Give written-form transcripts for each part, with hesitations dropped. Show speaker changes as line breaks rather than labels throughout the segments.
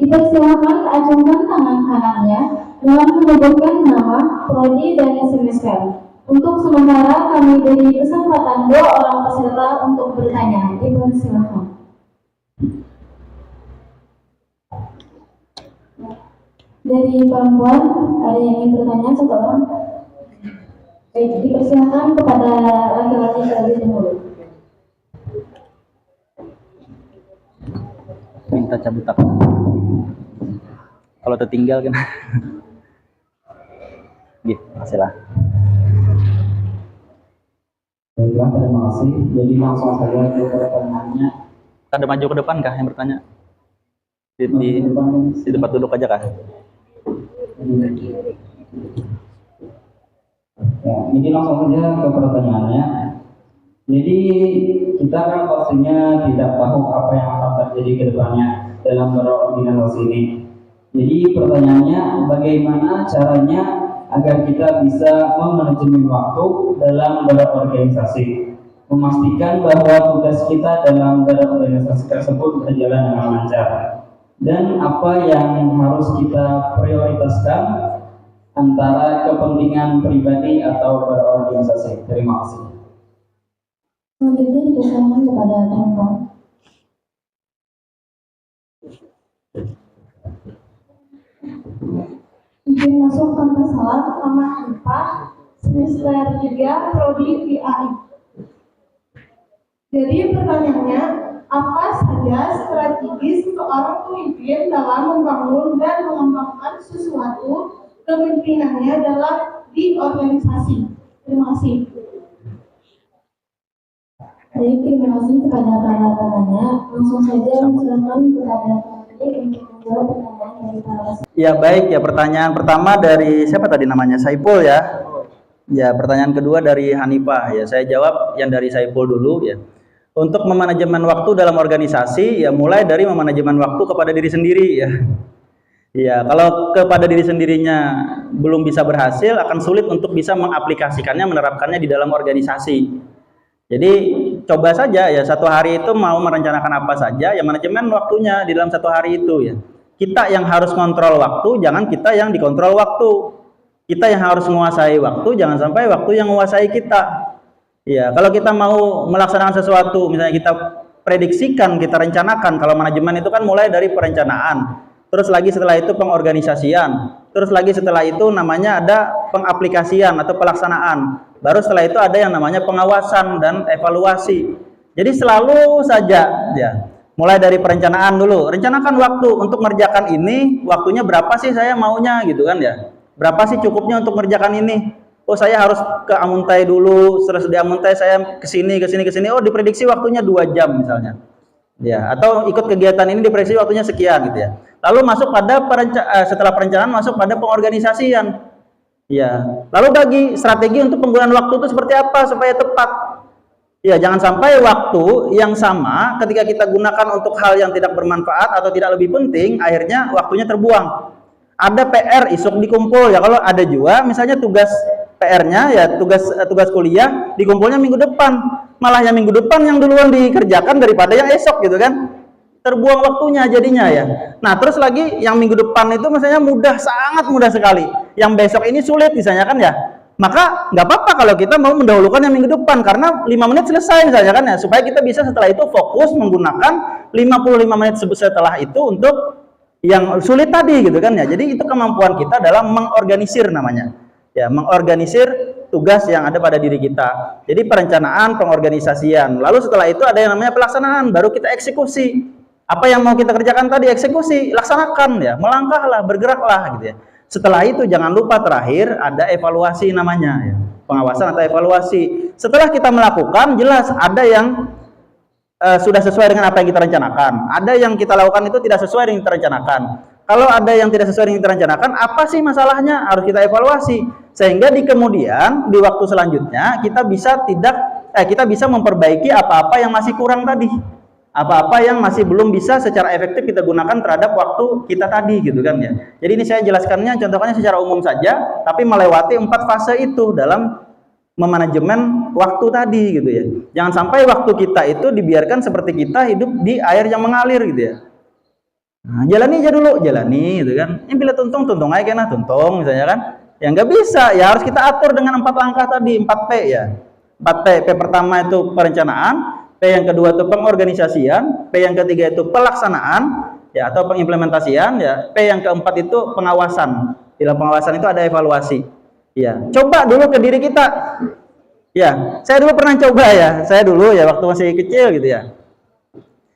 Dipersilakan acungkan tangan kanannya dalam menyebutkan nama, prodi, dan semester. Untuk sementara kami beri kesempatan 2 orang peserta untuk bertanya. Dipersilakan. Dari perempuan ada yang ingin bertanya, 1 orang. Baik, dipersilakan kepada laki-laki terlebih dahulu.
Minta cabut apa? Kalau tertinggal kan. Gitu, hasilnya.
Baiklah, terima kasih. Jadi langsung saja ke pertanyaannya.
Ada maju ke depan kah yang bertanya? Di tempat duduk aja kah?
Ya, ini langsung saja ke pertanyaannya. Jadi kita kan pastinya tidak tahu apa yang akan terjadi ke depannya dalam berorganisasi ini. Jadi pertanyaannya, bagaimana caranya agar kita bisa memanajemen waktu dalam berorganisasi, memastikan bahwa tugas kita dalam berorganisasi tersebut berjalan dengan lancar, dan apa yang harus kita prioritaskan antara kepentingan pribadi atau berorganisasi. Terima kasih.
Selanjutnya dipersilakan kepada perempuan. Izin masuk tanpa salah, nama Hanifah, semester 3, prodi AI. Jadi pertanyaannya, apa saja strategi seorang pemimpin dalam membangun dan mengembangkan sesuatu kepemimpinannya dalam di organisasi? Terima kasih. Baik, terima kasih kepada para penanya. Langsung saja silakan kepada pemateri untuk menjawab pertanyaan dari para peserta.
Ya baik, ya pertanyaan pertama dari siapa tadi namanya? Saipul ya. Ya, pertanyaan kedua dari Hanifah. Ya, saya jawab yang dari Saipul dulu ya. Untuk memanajemen waktu dalam organisasi, ya mulai dari memanajemen waktu kepada diri sendiri ya. Ya, kalau kepada diri sendirinya belum bisa berhasil, akan sulit untuk bisa mengaplikasikannya, menerapkannya di dalam organisasi. Jadi coba saja ya, 1 hari itu mau merencanakan apa saja, ya manajemen waktunya di dalam 1 hari itu ya. Kita yang harus kontrol waktu, jangan kita yang dikontrol waktu. Kita yang harus menguasai waktu, jangan sampai waktu yang menguasai kita. Ya, kalau kita mau melaksanakan sesuatu, misalnya kita prediksikan, kita rencanakan. Kalau manajemen itu kan mulai dari perencanaan, terus lagi setelah itu pengorganisasian, terus lagi setelah itu namanya ada pengaplikasian atau pelaksanaan. Baru setelah itu ada yang namanya pengawasan dan evaluasi. Jadi selalu saja ya, mulai dari perencanaan dulu. Rencanakan waktu untuk mengerjakan ini, waktunya berapa sih saya maunya gitu kan ya. Berapa sih cukupnya untuk mengerjakan ini? Oh, saya harus ke Amuntai dulu, terus di Amuntai saya ke sini. Oh, diprediksi waktunya 2 jam misalnya. Ya, atau ikut kegiatan ini diprediksi waktunya sekian gitu ya. Lalu masuk pada setelah perencanaan masuk pada pengorganisasian. Ya, lalu bagi strategi untuk penggunaan waktu itu seperti apa supaya tepat. Ya, jangan sampai waktu yang sama ketika kita gunakan untuk hal yang tidak bermanfaat atau tidak lebih penting, akhirnya waktunya terbuang. Ada PR isuk dikumpul ya, kalau ada juga misalnya tugas PR-nya ya tugas kuliah dikumpulnya minggu depan, malah yang minggu depan yang duluan dikerjakan daripada yang esok gitu kan, terbuang waktunya jadinya ya. Nah terus lagi yang minggu depan itu misalnya mudah, sangat mudah sekali, yang besok ini sulit misalnya kan ya, maka nggak apa-apa kalau kita mau mendahulukan yang minggu depan karena 5 menit selesai misalnya kan ya, supaya kita bisa setelah itu fokus menggunakan 55 menit setelah itu untuk yang sulit tadi gitu kan ya. Jadi itu kemampuan kita dalam mengorganisir namanya ya, mengorganisir tugas yang ada pada diri kita. Jadi perencanaan, pengorganisasian, lalu setelah itu ada yang namanya pelaksanaan, baru kita eksekusi. Apa yang mau kita kerjakan tadi, eksekusi, laksanakan ya, melangkahlah, bergeraklah gitu ya. Setelah itu jangan lupa terakhir ada evaluasi namanya ya, pengawasan atau evaluasi. Setelah kita melakukan, jelas ada yang sudah sesuai dengan apa yang kita rencanakan, ada yang kita lakukan itu tidak sesuai dengan yang kita rencanakan. Kalau ada yang tidak sesuai dengan yang kita rencanakan, apa sih masalahnya? Harus kita evaluasi sehingga di kemudian di waktu selanjutnya kita bisa memperbaiki apa-apa yang masih kurang tadi, apa-apa yang masih belum bisa secara efektif kita gunakan terhadap waktu kita tadi gitu kan ya. Jadi ini saya jelaskannya contohnya secara umum saja, tapi melewati 4 fase itu dalam memanajemen waktu tadi gitu ya. Jangan sampai waktu kita itu dibiarkan seperti kita hidup di air yang mengalir gitu ya. Nah, jalani aja dulu, jalani gitu kan. Yang bila tuntung aja kena tuntung misalnya kan. Ya nggak bisa, ya harus kita atur dengan 4 langkah tadi, 4P ya. 4P. P pertama itu perencanaan, P yang kedua itu pengorganisasian, P yang ketiga itu pelaksanaan ya atau pengimplementasian ya, P yang keempat itu pengawasan. Dalam pengawasan itu ada evaluasi. Ya, coba dulu ke diri kita. Ya, saya dulu pernah coba ya. Saya dulu ya waktu masih kecil gitu ya.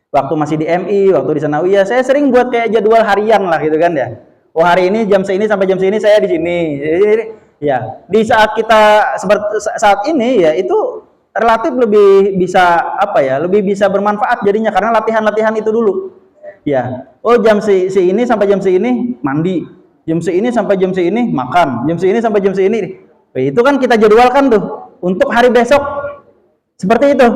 Waktu masih di MI, waktu di Sanawiyah, saya sering buat kayak jadwal harian lah gitu kan ya. Oh hari ini jam segini sampai jam segini saya di sini. Jadi, ya di saat kita saat ini ya itu relatif lebih bisa apa ya, lebih bisa bermanfaat jadinya karena latihan-latihan itu dulu. Ya, oh jam ini sampai jam segini mandi, jam segini sampai jam segini makan, jam segini sampai jam segini. Itu kan kita jadwalkan tuh untuk hari besok. Seperti itu.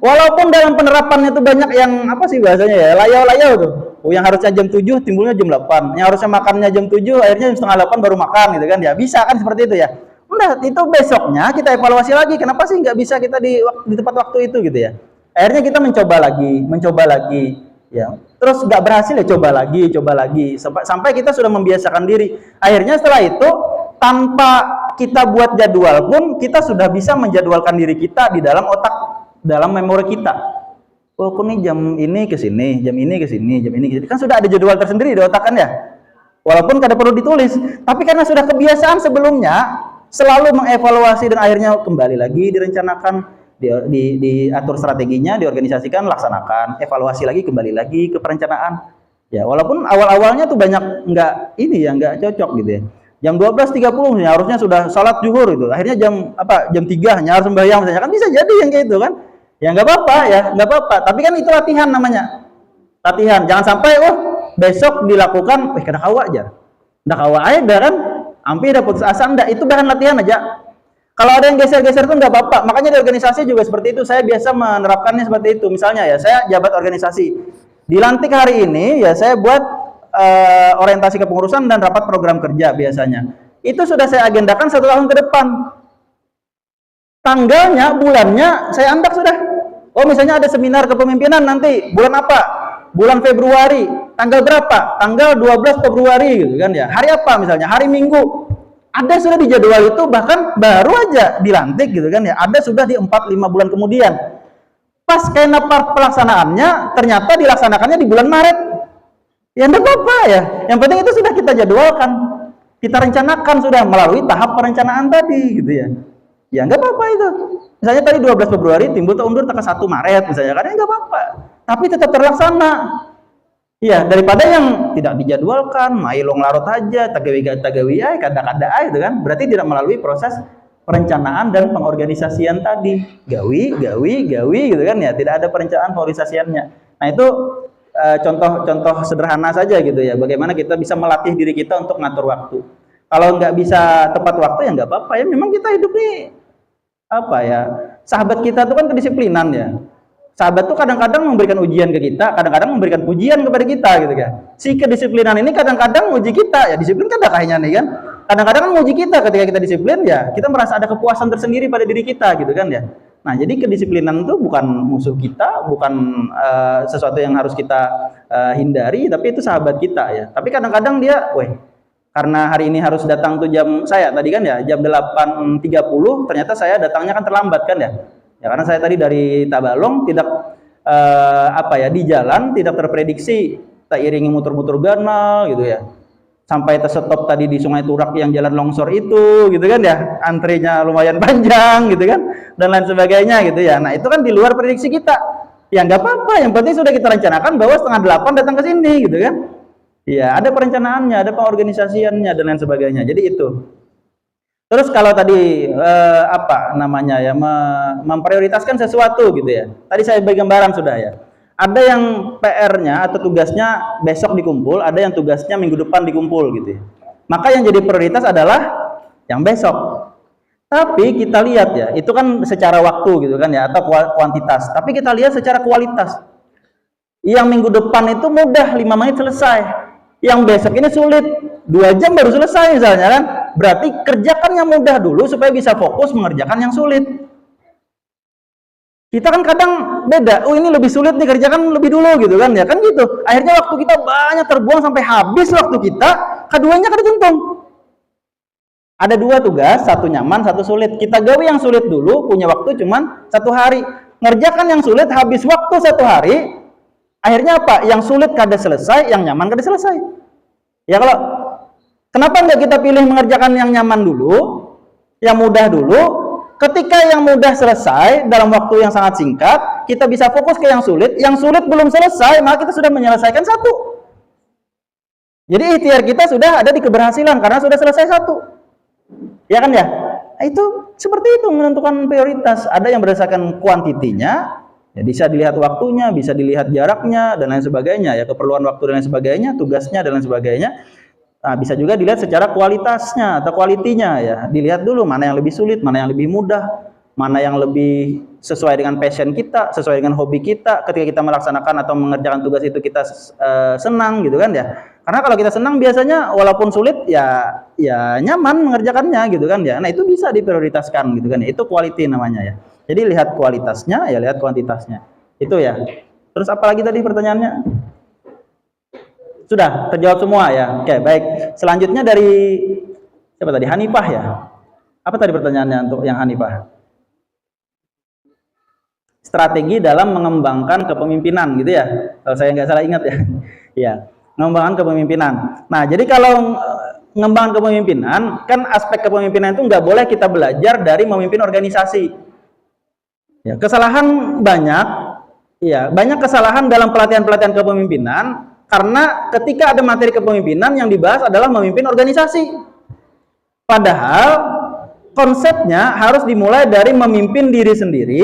Walaupun dalam penerapannya itu banyak yang apa sih bahasanya ya, layau-layau tuh. Oh, yang harusnya jam 7 timbulnya jam 8. Yang harusnya makannya jam 7 akhirnya jam setengah 8 baru makan gitu kan ya. Bisa kan seperti itu ya. Udah itu besoknya kita evaluasi lagi. Kenapa sih nggak bisa kita di tempat waktu itu gitu ya. Akhirnya kita mencoba lagi ya. Terus nggak berhasil ya coba lagi sampai kita sudah membiasakan diri. Akhirnya setelah itu tanpa kita buat jadwal pun kita sudah bisa menjadwalkan diri kita di dalam otak, dalam memori kita. Oh, kok nih jam ini ke sini, jam ini ke sini, jam ini ke sini. Kan sudah ada jadwal tersendiri di otak kan ya. Walaupun kada perlu ditulis, tapi karena sudah kebiasaan sebelumnya selalu mengevaluasi dan akhirnya kembali lagi direncanakan, diatur strateginya, diorganisasikan, laksanakan, evaluasi lagi, kembali lagi ke perencanaan. Ya, walaupun awal-awalnya tuh banyak nggak ini ya, nggak cocok gitu ya. Jam 12.30 ya, harusnya sudah salat zuhur itu. Akhirnya jam 3 hanya harus sembahyang misalnya. Kan bisa jadi yang kayak itu kan. Ya nggak apa-apa ya, nggak apa-apa. Tapi kan itu latihan namanya. Latihan. Jangan sampai besok dilakukan, kena kawa aja. Ndak kawa aja kan. Hampir udah putus asa, ndak. Itu bahan latihan aja. Kalau ada yang geser-geser itu nggak apa-apa. Makanya di organisasi juga seperti itu. Saya biasa menerapkannya seperti itu. Misalnya ya, saya jabat organisasi. Dilantik hari ini ya saya buat orientasi kepengurusan dan rapat program kerja biasanya. Itu sudah saya agendakan 1 tahun ke depan. Tanggalnya, bulannya saya andak sudah. Oh misalnya ada seminar kepemimpinan nanti bulan apa? Bulan Februari. Tanggal berapa? Tanggal 12 Februari gitu kan ya. Hari apa misalnya? Hari Minggu. Ada sudah di jadwal itu, bahkan baru aja dilantik gitu kan ya. Ada sudah di 4-5 bulan kemudian. Pas kena pelaksanaannya ternyata dilaksanakannya di bulan Maret. Ya enggak apa-apa ya. Yang penting itu sudah kita jadwalkan. Kita rencanakan sudah melalui tahap perencanaan tadi gitu ya. Ya enggak apa-apa itu. Misalnya tadi 12 Februari timbul undur ke 1 Maret misalnya kan, enggak apa-apa. Tapi tetap terlaksana. Iya, daripada yang tidak dijadwalkan, mailong larut aja, tagawi ay, kada-kada ay, itu kan. Berarti tidak melalui proses perencanaan dan pengorganisasian tadi. Gawi gitu kan ya. Tidak ada perencanaan pengorganisasiannya. Nah, itu contoh-contoh sederhana saja gitu ya. Bagaimana kita bisa melatih diri kita untuk ngatur waktu. Kalau nggak bisa tepat waktu ya nggak apa-apa ya. Memang kita hidup nih apa ya? Sahabat kita tuh kan kedisiplinan ya. Sahabat tuh kadang-kadang memberikan ujian ke kita, kadang-kadang memberikan pujian kepada kita gitu kan. Si kedisiplinan ini kadang-kadang uji kita, ya disiplin kan ada kayaknya nih kan. Kadang-kadang kan uji kita ketika kita disiplin ya, kita merasa ada kepuasan tersendiri pada diri kita gitu kan ya. Nah, jadi kedisiplinan itu bukan musuh kita, bukan sesuatu yang harus kita hindari, tapi itu sahabat kita ya. Tapi kadang-kadang dia, karena hari ini harus datang tuh jam saya tadi kan ya, jam 8.30, ternyata saya datangnya kan terlambat kan ya. Ya karena saya tadi dari Tabalong tidak di jalan tidak terprediksi, tak iringi muter-muter ganal gitu ya. Sampai terstop tadi di Sungai Turak yang jalan longsor itu gitu kan ya. Antrinya lumayan panjang gitu kan dan lain sebagainya gitu ya. Nah, itu kan di luar prediksi kita. Ya nggak apa-apa, yang penting sudah kita rencanakan bahwa 7:30 datang ke sini gitu kan. Ya, ada perencanaannya, ada pengorganisasiannya dan lain sebagainya. Jadi itu. Terus kalau tadi memprioritaskan sesuatu gitu ya. Tadi saya bagi gambaran sudah ya. Ada yang PR-nya atau tugasnya besok dikumpul, ada yang tugasnya minggu depan dikumpul gitu ya. Maka yang jadi prioritas adalah yang besok. Tapi kita lihat ya, itu kan secara waktu gitu kan ya atau kuantitas. Tapi kita lihat secara kualitas. Yang minggu depan itu mudah, 5 menit selesai. Yang besok ini sulit, 2 jam baru selesai misalnya kan. Berarti kerjakan yang mudah dulu supaya bisa fokus mengerjakan yang sulit. Kita kan kadang beda, oh ini lebih sulit nih, kerjakan lebih dulu gitu kan ya, kan gitu. Akhirnya waktu kita banyak terbuang sampai habis waktu kita, keduanya kan dituntung. Ada dua tugas, satu nyaman, satu sulit. Kita gawe yang sulit dulu, punya waktu cuman 1 hari. Ngerjakan yang sulit habis waktu 1 hari, akhirnya apa? Yang sulit kada selesai, yang nyaman kada selesai. Ya kalau, kenapa nggak kita pilih mengerjakan yang nyaman dulu, yang mudah dulu? Ketika yang mudah selesai dalam waktu yang sangat singkat, kita bisa fokus ke yang sulit. Yang sulit belum selesai, maka kita sudah menyelesaikan satu. Jadi ikhtiar kita sudah ada di keberhasilan karena sudah selesai satu. Ya kan ya? Nah, itu seperti itu menentukan prioritas. Ada yang berdasarkan kuantitinya, ya bisa dilihat waktunya, bisa dilihat jaraknya dan lain sebagainya, ya keperluan waktu dan lain sebagainya, tugasnya dan lain sebagainya. Nah, bisa juga dilihat secara kualitasnya atau kualitinya ya. Dilihat dulu mana yang lebih sulit, mana yang lebih mudah, mana yang lebih sesuai dengan passion kita, sesuai dengan hobi kita. Ketika kita melaksanakan atau mengerjakan tugas itu kita senang gitu kan ya. Karena kalau kita senang biasanya walaupun sulit ya nyaman mengerjakannya gitu kan ya. Nah, itu bisa diprioritaskan gitu kan. Itu quality namanya ya. Jadi lihat kualitasnya ya lihat kuantitasnya. Itu ya. Terus apa lagi tadi pertanyaannya? Sudah terjawab semua ya. Oke, baik. Selanjutnya dari siapa tadi? Hanifah ya. Apa tadi pertanyaannya untuk yang Hanifah? Strategi dalam mengembangkan kepemimpinan gitu ya. Kalau saya nggak salah ingat ya. Ya, mengembangkan kepemimpinan. Nah, jadi kalau mengembangkan kepemimpinan, kan aspek kepemimpinan itu nggak boleh kita belajar dari memimpin organisasi. Ya, kesalahan banyak. Ya, banyak kesalahan dalam pelatihan-pelatihan kepemimpinan. Karena ketika ada materi kepemimpinan yang dibahas adalah memimpin organisasi. Padahal konsepnya harus dimulai dari memimpin diri sendiri.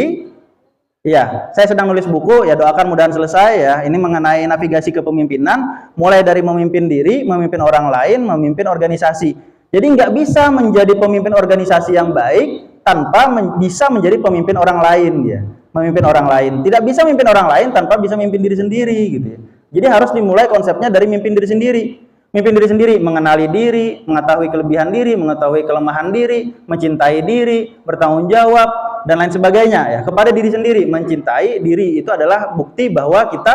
Ya, saya sedang nulis buku, ya doakan mudahan selesai ya. Ini mengenai navigasi kepemimpinan, mulai dari memimpin diri, memimpin orang lain, memimpin organisasi. Jadi nggak bisa menjadi pemimpin organisasi yang baik tanpa bisa menjadi pemimpin orang lain ya. Memimpin orang lain. Tidak bisa memimpin orang lain tanpa bisa memimpin diri sendiri gitu ya. Jadi harus dimulai konsepnya dari mimpin diri sendiri. Mimpin diri sendiri, mengenali diri, mengetahui kelebihan diri, mengetahui kelemahan diri, mencintai diri, bertanggung jawab, dan lain sebagainya ya. Kepada diri sendiri, mencintai diri itu adalah bukti bahwa kita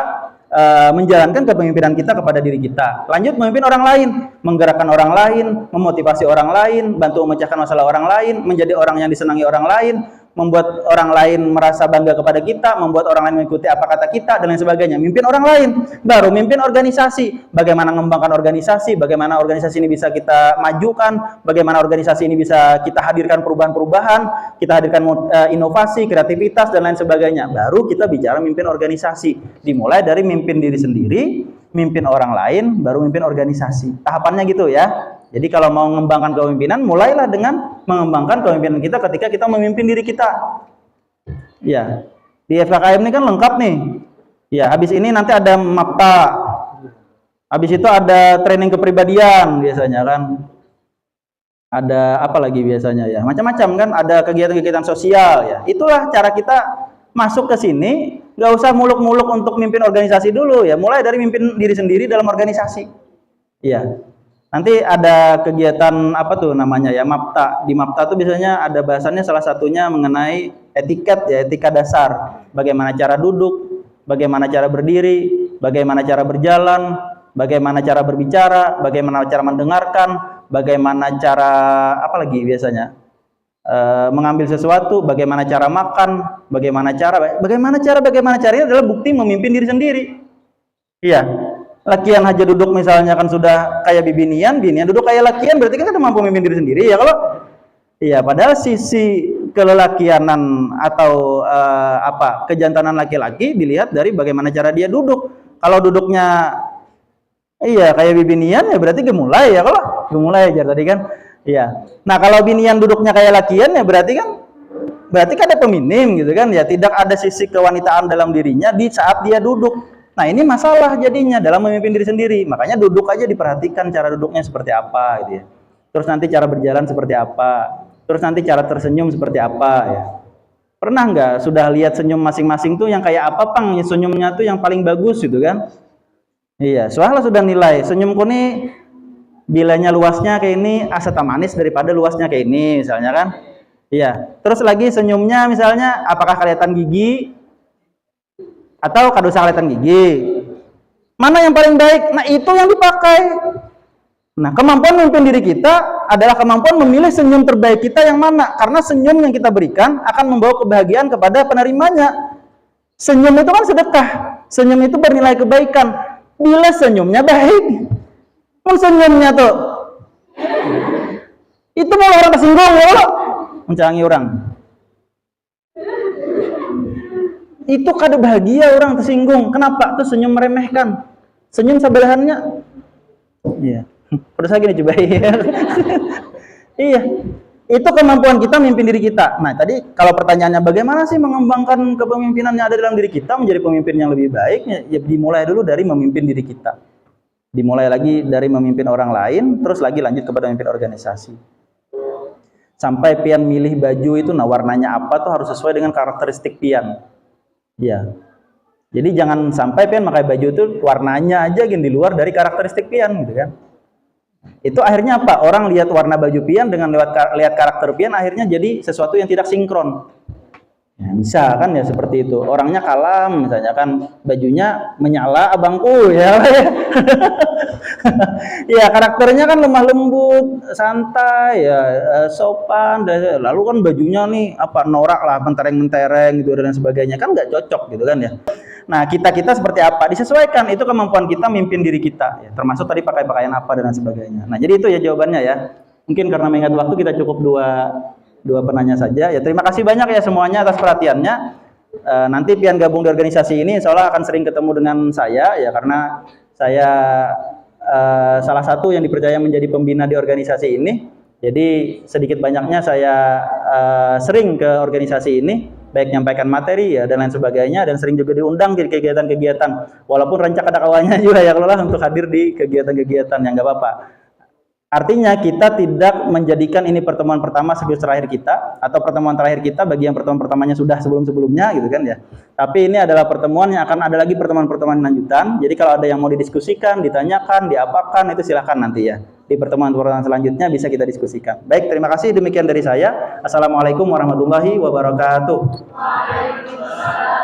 menjalankan kepemimpinan kita kepada diri kita. Lanjut memimpin orang lain, menggerakkan orang lain, memotivasi orang lain, bantu memecahkan masalah orang lain, menjadi orang yang disenangi orang lain, membuat orang lain merasa bangga kepada kita, membuat orang lain mengikuti apa kata kita, dan lain sebagainya. Mimpin orang lain, baru mimpin organisasi. Bagaimana mengembangkan organisasi, bagaimana organisasi ini bisa kita majukan, bagaimana organisasi ini bisa kita hadirkan perubahan-perubahan, kita hadirkan inovasi, kreativitas, dan lain sebagainya. Baru kita bicara mimpin organisasi. Dimulai dari mimpin diri sendiri, mimpin orang lain, baru mimpin organisasi. Tahapannya gitu ya. Jadi kalau mau mengembangkan kepemimpinan, mulailah dengan mengembangkan kepemimpinan kita ketika kita memimpin diri kita. Ya, di FKKM ini kan lengkap nih. Ya, habis ini nanti ada MAPTA. Habis itu ada training kepribadian biasanya kan. Ada apa lagi biasanya ya? Macam-macam kan, ada kegiatan-kegiatan sosial ya. Itulah cara kita masuk ke sini, nggak usah muluk-muluk untuk mimpin organisasi dulu ya. Mulai dari mimpin diri sendiri dalam organisasi. Iya. Nanti ada kegiatan apa tuh namanya ya, MAPTA. Di MAPTA tuh biasanya ada bahasannya, salah satunya mengenai etiket ya, etika dasar. Bagaimana cara duduk, bagaimana cara berdiri, bagaimana cara berjalan, bagaimana cara berbicara, bagaimana cara mendengarkan, bagaimana cara apa lagi biasanya? Mengambil sesuatu, bagaimana cara makan, bagaimana cara ini adalah bukti memimpin diri sendiri. Iya. Lakian aja duduk misalnya kan sudah kayak binian duduk kayak lakian, berarti kan kita mampu memimpin diri sendiri ya. Kalau iya, padahal sisi kelelakianan atau kejantanan laki-laki dilihat dari bagaimana cara dia duduk. Kalau duduknya iya kayak binian ya berarti gemulai ya. Kalau gemulai aja tadi kan iya. Nah kalau binian duduknya kayak lakian ya berarti kan ada peminim gitu kan ya, tidak ada sisi kewanitaan dalam dirinya di saat dia duduk. Nah ini masalah jadinya dalam memimpin diri sendiri. Makanya duduk aja diperhatikan cara duduknya seperti apa gitu ya. Terus nanti cara berjalan seperti apa. Terus nanti cara tersenyum seperti apa ya. Pernah nggak sudah lihat senyum masing-masing tuh yang kayak apa pang? Senyumnya tuh yang paling bagus gitu kan. Iya, soalnya sudah nilai. Senyumku nih bilanya luasnya kayak ini, asata manis daripada luasnya kayak ini misalnya kan. Iya. Terus lagi senyumnya misalnya apakah kelihatan gigi atau kado usah kelihatan gigi? Mana yang paling baik? Nah, itu yang dipakai. Nah, kemampuan memimpin diri kita adalah kemampuan memilih senyum terbaik kita yang mana. Karena senyum yang kita berikan akan membawa kebahagiaan kepada penerimanya. Senyum itu kan sedekah. Senyum itu bernilai kebaikan. Bila senyumnya baik. Mau senyumnya tuh. Itu malah orang tersinggung ya, mencangi orang. Itu kado bahagia orang tersinggung. Kenapa? Tuh senyum meremehkan. Senyum sebelahannya. Iya. Udah saya gini coba. Iya. Itu kemampuan kita memimpin diri kita. Nah, tadi kalau pertanyaannya bagaimana sih mengembangkan kepemimpinan yang ada dalam diri kita menjadi pemimpin yang lebih baik? Ya dimulai dulu dari memimpin diri kita. Dimulai lagi dari memimpin orang lain, terus lagi lanjut kepada memimpin organisasi. Sampai pian milih baju itu, nah warnanya apa tuh harus sesuai dengan karakteristik pian. Ya. Jadi jangan sampai pian pakai baju itu warnanya aja yang di luar dari karakteristik pian gitu kan. Itu akhirnya apa? Orang lihat warna baju pian dengan lihat karakter pian akhirnya jadi sesuatu yang tidak sinkron. Ya, bisa kan ya seperti itu. Orangnya kalem misalnya kan, bajunya menyala abangku ya. Ya karakternya kan lemah lembut, santai ya, sopan, lalu kan bajunya nih apa norak lah, mentereng-mentereng gitu dan sebagainya, kan nggak cocok gitu kan ya. Nah, kita seperti apa? Disesuaikan, itu kemampuan kita mimpin diri kita ya, termasuk tadi pakai pakaian apa dan sebagainya. Nah, jadi itu ya jawabannya ya. Mungkin karena mengingat waktu kita cukup dua penanya saja. Ya, terima kasih banyak ya semuanya atas perhatiannya. Nanti pian gabung di organisasi ini insya Allah akan sering ketemu dengan saya ya, karena saya salah satu yang dipercaya menjadi pembina di organisasi ini. Jadi sedikit banyaknya saya sering ke organisasi ini, baik nyampaikan materi ya dan lain sebagainya, dan sering juga diundang di kegiatan-kegiatan. Walaupun rancak ada kawannya juga ya kelola untuk hadir di kegiatan-kegiatan yang nggak apa-apa. Artinya kita tidak menjadikan ini pertemuan pertama sekaligus terakhir kita, atau pertemuan terakhir kita bagi yang pertemuan pertamanya sudah sebelum-sebelumnya gitu kan ya. Tapi ini adalah pertemuan yang akan ada lagi pertemuan-pertemuan lanjutan. Jadi kalau ada yang mau didiskusikan, ditanyakan, diapakan, itu silahkan nanti ya. Di pertemuan-pertemuan selanjutnya bisa kita diskusikan. Baik, terima kasih, demikian dari saya. Assalamualaikum warahmatullahi wabarakatuh. Waalaikumsalam.